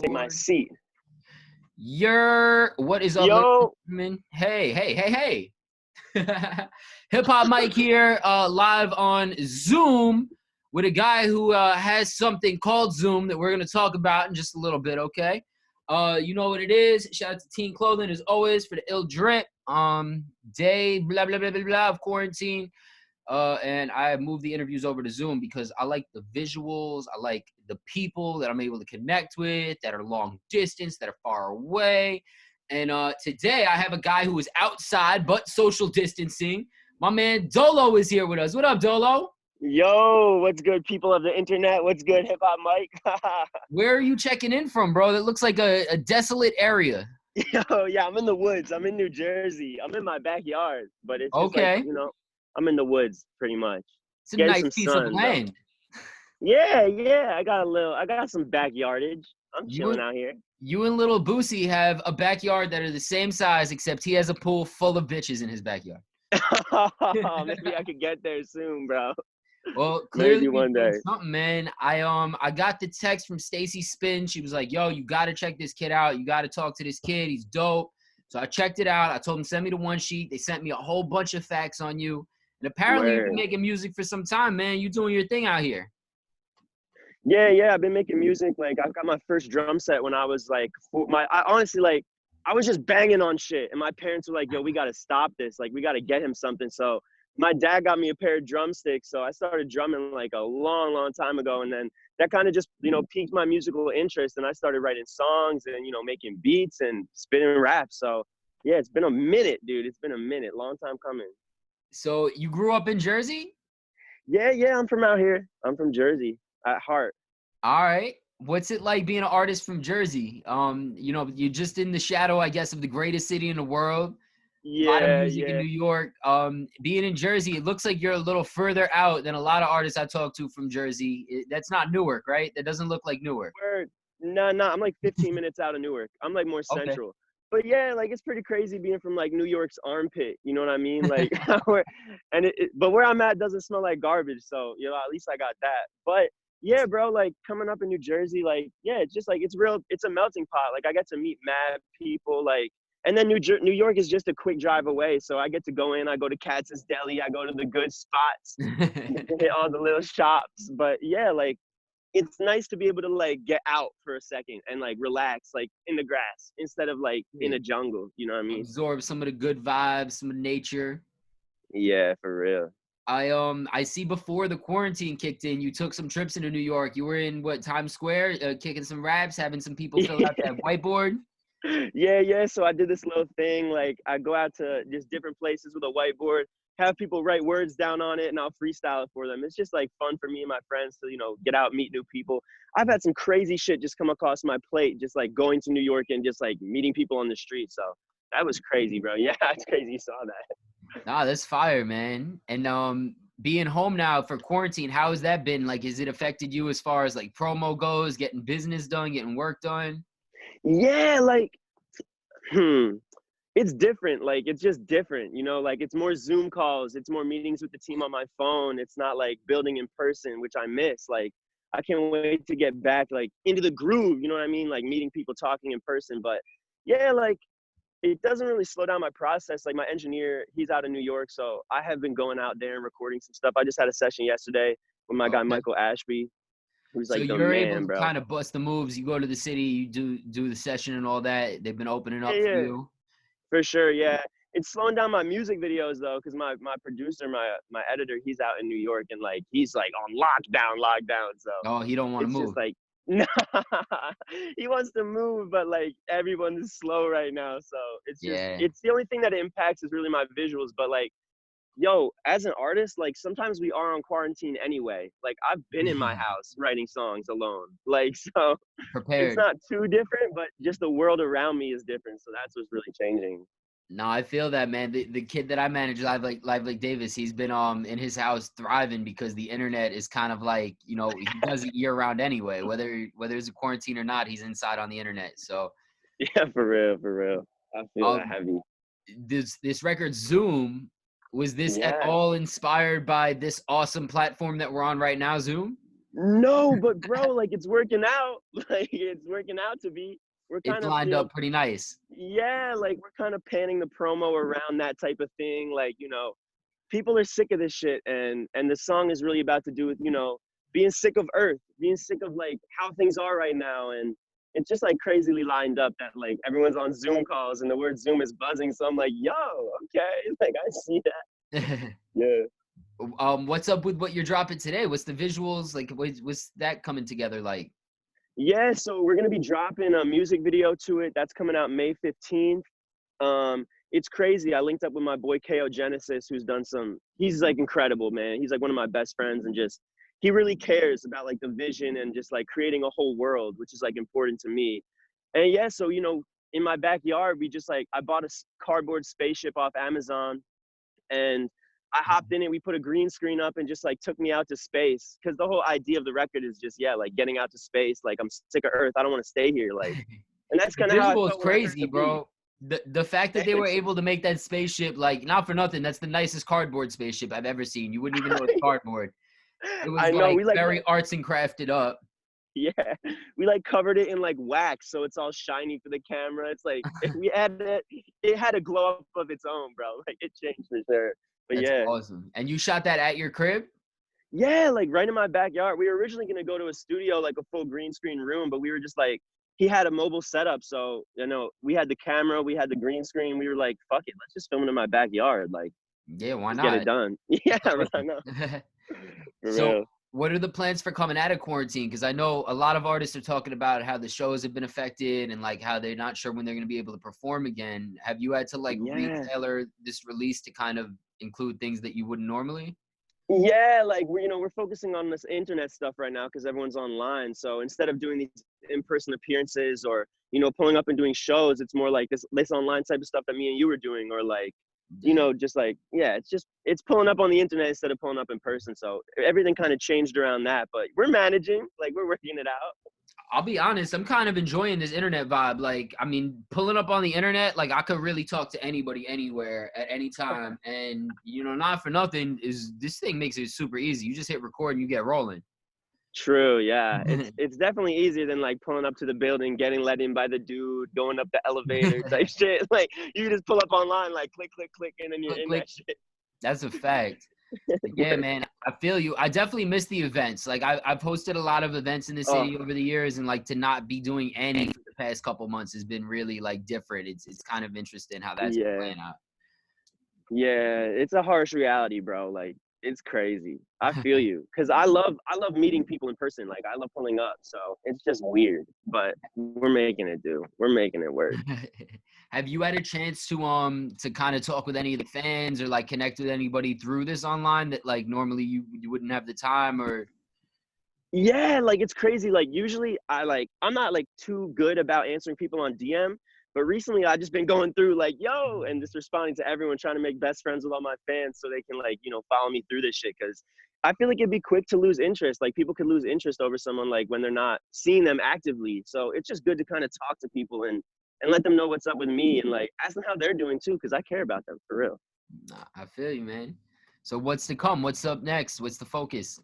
Take my seat. What is up, ladies Yo, and gentlemen? Hey. Hip Hop Mike here, live on Zoom with a guy who has something called Zoom that we're going to talk about in just a little bit, okay? You know what it is. Shout out to Teen Clothing as always for the ill drip. Day, blah, blah, blah, blah, blah, of quarantine. And I moved the interviews over to Zoom because I like the visuals. I like the people that I'm able to connect with that are long distance, that are far away. And today I have a guy who is outside but social distancing. My man Dolo is here with us. What up, Dolo? yo, what's good, people of the internet? What's good, HipHopMike? Where are you checking in from, bro? That looks like a desolate area. Yo, yeah, I'm in the woods. I'm in New Jersey. I'm in my backyard, but it's just like, Okay. I'm in the woods pretty much. It's a Getting nice some piece of sun, though. land. Yeah, I got some backyardage. I'm You chilling and out here. you and little Boosie have a backyard that are the same size, except he has a pool full of bitches in his backyard. Maybe I could get there soon, bro. Well, clearly Maybe you're one doing day. something, man. I got the text from Stacy Spin. She was like, "Yo, you got to check this kid out. You got to talk to this kid. He's dope." So I checked it out. I told them send me the one sheet. They sent me a whole bunch of facts on you. And apparently you've been Word. making music for some time, man. You doing your thing out here. Yeah. I've been making music. Like, I got my first drum set when I was like, I honestly, like, I was just banging on shit. And my parents were like, yo, we got to stop this. Like, we got to get him something. So my dad got me a pair of drumsticks. So I started drumming like a long time ago. And then that kind of just, piqued my musical interest. And I started writing songs and, making beats and spitting raps. So yeah, it's been a minute, dude. It's been a minute. Long time coming. So you grew up in Jersey? Yeah. I'm from out here. I'm from Jersey at heart. All right. What's it like being an artist from Jersey? You're just in the shadow, I guess, of the greatest city in the world. A lot of music in Yeah. New York. Being in Jersey, it looks like you're a little further out than a lot of artists I talk to from Jersey. That's not Newark, right? That doesn't look like Newark. Word. No. I'm like 15 minutes out of Newark. I'm like more Okay. central. But yeah, like it's pretty crazy being from like New York's armpit. You know what I mean? Like, but where I'm at doesn't smell like garbage. So at least I got that. But yeah, bro, like coming up in New Jersey, like yeah, it's just like it's real. It's a melting pot. Like I get to meet mad people. Like, and then New York is just a quick drive away. So I get to go in. I go to Katz's Deli. I go to the good spots. Hit all the little shops. But yeah, like it's nice to be able to like get out for a second and like relax like in the grass instead of like in Yeah. a jungle, you know what I mean? Absorb some of the good vibes, some of nature. Yeah, for real. I see before the quarantine kicked in, you took some trips into New York. You were in what, Times Square, kicking some raps, having some people fill out that whiteboard. Yeah. So I did this little thing, like I go out to just different places with a whiteboard, have people write words down on it and I'll freestyle it for them. It's just like fun for me and my friends to, get out, meet new people. I've had some crazy shit just come across my plate, just like going to New York and just like meeting people on the street. So that was crazy, bro. Yeah, it's crazy you saw that. Nah, that's fire, man. And being home now for quarantine, how has that been? Like, has it affected you as far as like promo goes, getting business done, getting work done? Yeah, like, hmm. It's different. Like, it's just different, like it's more Zoom calls. It's more meetings with the team on my phone. It's not like building in person, which I miss. Like, I can't wait to get back, like, into the groove, you know what I mean? Like, meeting people, talking in person. But yeah, like, it doesn't really slow down my process. Like, my engineer, he's out in New York. So I have been going out there and recording some stuff. I just had a session yesterday with my guy, Okay. Michael Ashby, who's So like the you're able man, to bro. kind of bust the moves. You go to the city, you do the session and all that. They've been opening Yeah, up for yeah. you. For sure, yeah. It's slowing down my music videos though, because my producer, my editor, he's out in New York and like he's like on lockdown. So Oh, he don't want to it's just move. like nah, he wants to move, but like everyone is slow right now. So Yeah. it's the only thing that it impacts is really my visuals. But like, yo, as an artist, like sometimes we are on quarantine anyway. Like I've been in my house writing songs alone. Like so it's Prepared. not too different, but just the world around me is different. So that's what's really changing. No, I feel that, man. The kid that I manage, Live like Davis, he's been in his house thriving because the internet is kind of like, he does it year round anyway. Whether it's a quarantine or not, he's inside on the internet. So Yeah, for real. I feel that um heavy. this record Zoom, was this at Yeah. all inspired by this awesome platform that we're on right now, Zoom? No, but bro, like it's working out. Like it's working out to be. We're It's kind of, lined up pretty nice. yeah, like we're kind of panning the promo around that type of thing. Like, people are sick of this shit, and the song is really about to do with, being sick of Earth, being sick of like how things are right now. And it's just like crazily lined up that like everyone's on Zoom calls and the word Zoom is buzzing. So I'm like, yo, okay, like I see that. Yeah. What's up with what you're dropping today? What's the visuals like? What's that coming together like? Yeah, so we're gonna be dropping a music video to it. That's coming out May 15th. It's crazy. I linked up with my boy KO Genesis, who's done he's like incredible, man. He's like one of my best friends, and just he really cares about like the vision and just like creating a whole world, which is like important to me. And yeah, so in my backyard, we just like I bought a cardboard spaceship off Amazon, and I hopped in it. We put a green screen up and just like took me out to space. Cause the whole idea of the record is just, yeah, like getting out to space. Like I'm sick of Earth. I don't want to stay here. Like, and that's The kind of how I visual is felt when I heard crazy, the beat. bro. The fact that they were able to make that spaceship, like, not for nothing, that's the nicest cardboard spaceship I've ever seen. You wouldn't even know it's cardboard. It was I know like we like, very arts and crafted up. yeah, we like covered it in like wax. So it's all shiny for the camera. It's like, we had it had a glow up of its own, bro. Like it changed for sure. But That's yeah. awesome. And you shot that at your crib? Yeah, like right in my backyard. We were originally gonna go to a studio, like a full green screen room, but we were just like, he had a mobile setup, so we had the camera, we had the green screen. We were like, fuck it, let's just film it in my backyard. Like, Yeah, why just get it not? done. Yeah, That's right awesome. now. For So, real. what are the plans for coming out of quarantine? Because I know a lot of artists are talking about how the shows have been affected and like how they're not sure when they're going to be able to perform again. Have you had to like Yeah. retailer this release to kind of include things that you wouldn't normally? Yeah, like we're focusing on this internet stuff right now because everyone's online. So instead of doing these in-person appearances or pulling up and doing shows, it's more like this online type of stuff that me and you were doing, or like Yeah. just like, yeah, it's pulling up on the internet instead of pulling up in person. So everything kind of changed around that, but we're managing, like we're working it out. I'll be honest, I'm kind of enjoying this internet vibe. Like, I mean, pulling up on the internet, like I could really talk to anybody anywhere at any time. And, not for nothing is this thing makes it super easy. You just hit record and you get rolling. True, yeah. It's definitely easier than like pulling up to the building, getting let in by the dude, going up the elevator type shit. Like you just pull up online, like click, click, click, and then you're Click, in click. that shit. That's a fact. Yeah, man, I feel you. I definitely miss the events. Like I've hosted a lot of events in the Oh, city over the years, and like to not be doing any for the past couple months has been really like different. It's kind of interesting how that's been yeah. playing out. Yeah, it's a harsh reality, bro. Like it's crazy. I feel you. Cause I love meeting people in person. Like I love pulling up. So it's just weird. But we're making it do. We're making it work. Have you had a chance to kind of talk with any of the fans or like connect with anybody through this online that like normally you wouldn't have the time or Yeah, like it's crazy. Like usually I'm not like too good about answering people on DM, but recently I just been going through like, yo, and just responding to everyone, trying to make best friends with all my fans so they can like, follow me through this shit. Cause I feel like it'd be quick to lose interest. Like people could lose interest over someone like when they're not seeing them actively. So it's just good to kind of talk to people and let them know what's up with me and like ask them how they're doing too, because I care about them for real. Nah, I feel you, man. So what's to come? What's up next? What's the focus?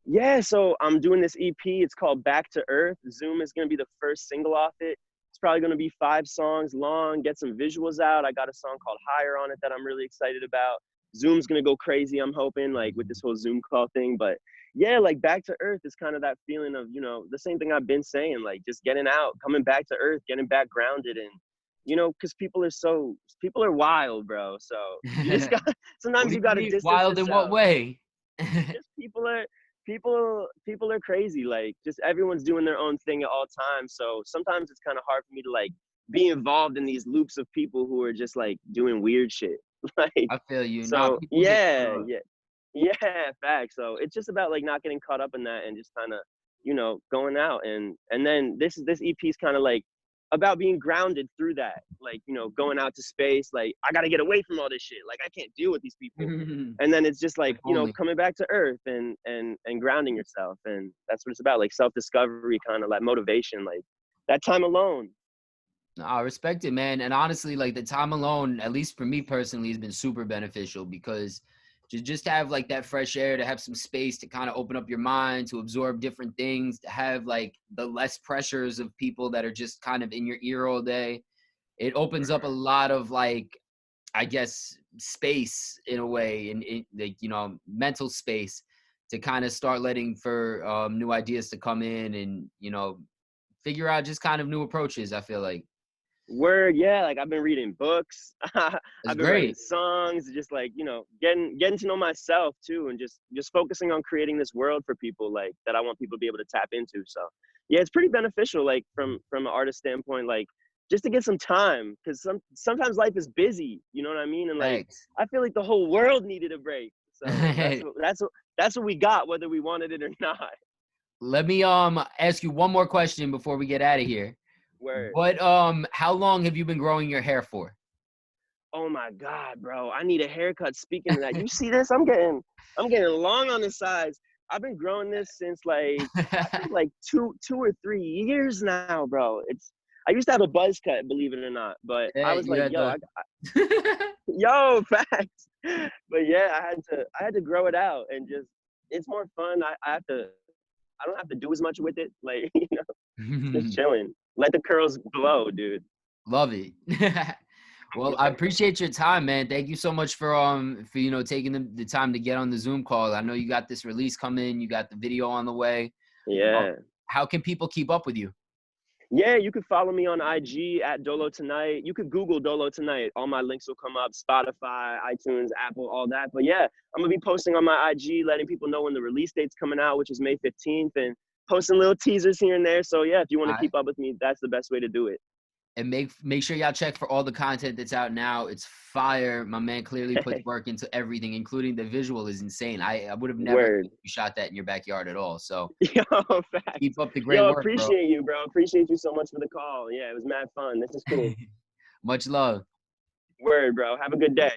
Yeah, so I'm doing this EP. It's called Back to Earth. Zoom is going to be the first single off it. It's probably going to be 5 songs long, get some visuals out. I got a song called Higher on it that I'm really excited about. Zoom's going to go crazy, I'm hoping, like with this whole Zoom call thing. But yeah, like Back to Earth is kind of that feeling of, the same thing I've been saying, like just getting out, coming back to Earth, getting back grounded. And, because people are wild, bro. So you just got, What sometimes do you you got to mean? distance Wild in what yourself. way? Just people are crazy. Like just everyone's doing their own thing at all times. So sometimes it's kind of hard for me to like be involved in these loops of people who are just like doing weird shit. Like I feel you. Nah, so people get yeah, caught up. yeah, facts. So it's just about like not getting caught up in that and just kind of, going out and then this EP is kind of like about being grounded through that, like going out to space. Like I got to get away from all this shit, like I can't deal with these people. And then it's just like If only. coming back to earth and grounding yourself, and that's what it's about, like self-discovery, kind of like motivation, like that time alone. No, I respect it, man. And honestly, like the time alone, at least for me personally, has been super beneficial because to just have like that fresh air, to have some space to kind of open up your mind, to absorb different things, to have like the less pressures of people that are just kind of in your ear all day. It opens up a lot of like, I guess, space in a way, and like, you know, mental space to kind of start letting for new ideas to come in and, you know, figure out just kind of new approaches, I feel like. Word, yeah. Like I've been reading books. That's I've been writing great. songs, just like, you know, getting to know myself too, and just focusing on creating this world for people like that I want people to be able to tap into. So yeah, it's pretty beneficial, like from an artist standpoint, like just to get some time, because sometimes life is busy, you know what I mean? And like Thanks. I feel like the whole world needed a break. So that's what we got, whether we wanted it or not. Let me ask you one more question before we get out of here. Word. What how long have you been growing your hair for? Oh my God, bro. I need a haircut. Speaking of that, you see this? I'm getting long on the sides. I've been growing this since like I think like 2 or 3 years now, bro. I used to have a buzz cut, believe it or not, but I Hey, was you like, had yo, the yo, facts. But yeah, I had to grow it out, and just it's more fun. I don't have to do as much with it, like just chilling. Let the curls blow, dude. Love it. Well, I appreciate your time, man. Thank you so much for you know taking the time to get on the Zoom call. I know you got this release coming, you got the video on the way. Uh, Yeah. How can people keep up with you? Yeah, you could follow me on IG at Dolo Tonight. You could Google Dolo Tonight. All my links will come up, Spotify, iTunes, Apple, all that. But yeah, I'm gonna be posting on my IG, letting people know when the release date's coming out, which is May 15th, and posting little teasers here and there. So yeah, if you want to keep up with me, that's the best way to do it. And make sure y'all check for all the content that's out now. It's fire. My man clearly puts work into everything, including the visual is insane. I would have never Word. you shot that in your backyard at all. So Yo, facts. keep up the great Yo, work, bro. appreciate you, bro. Appreciate you so much for the call. Yeah, it was mad fun. This is cool. Much love. Word, bro. Have a good day.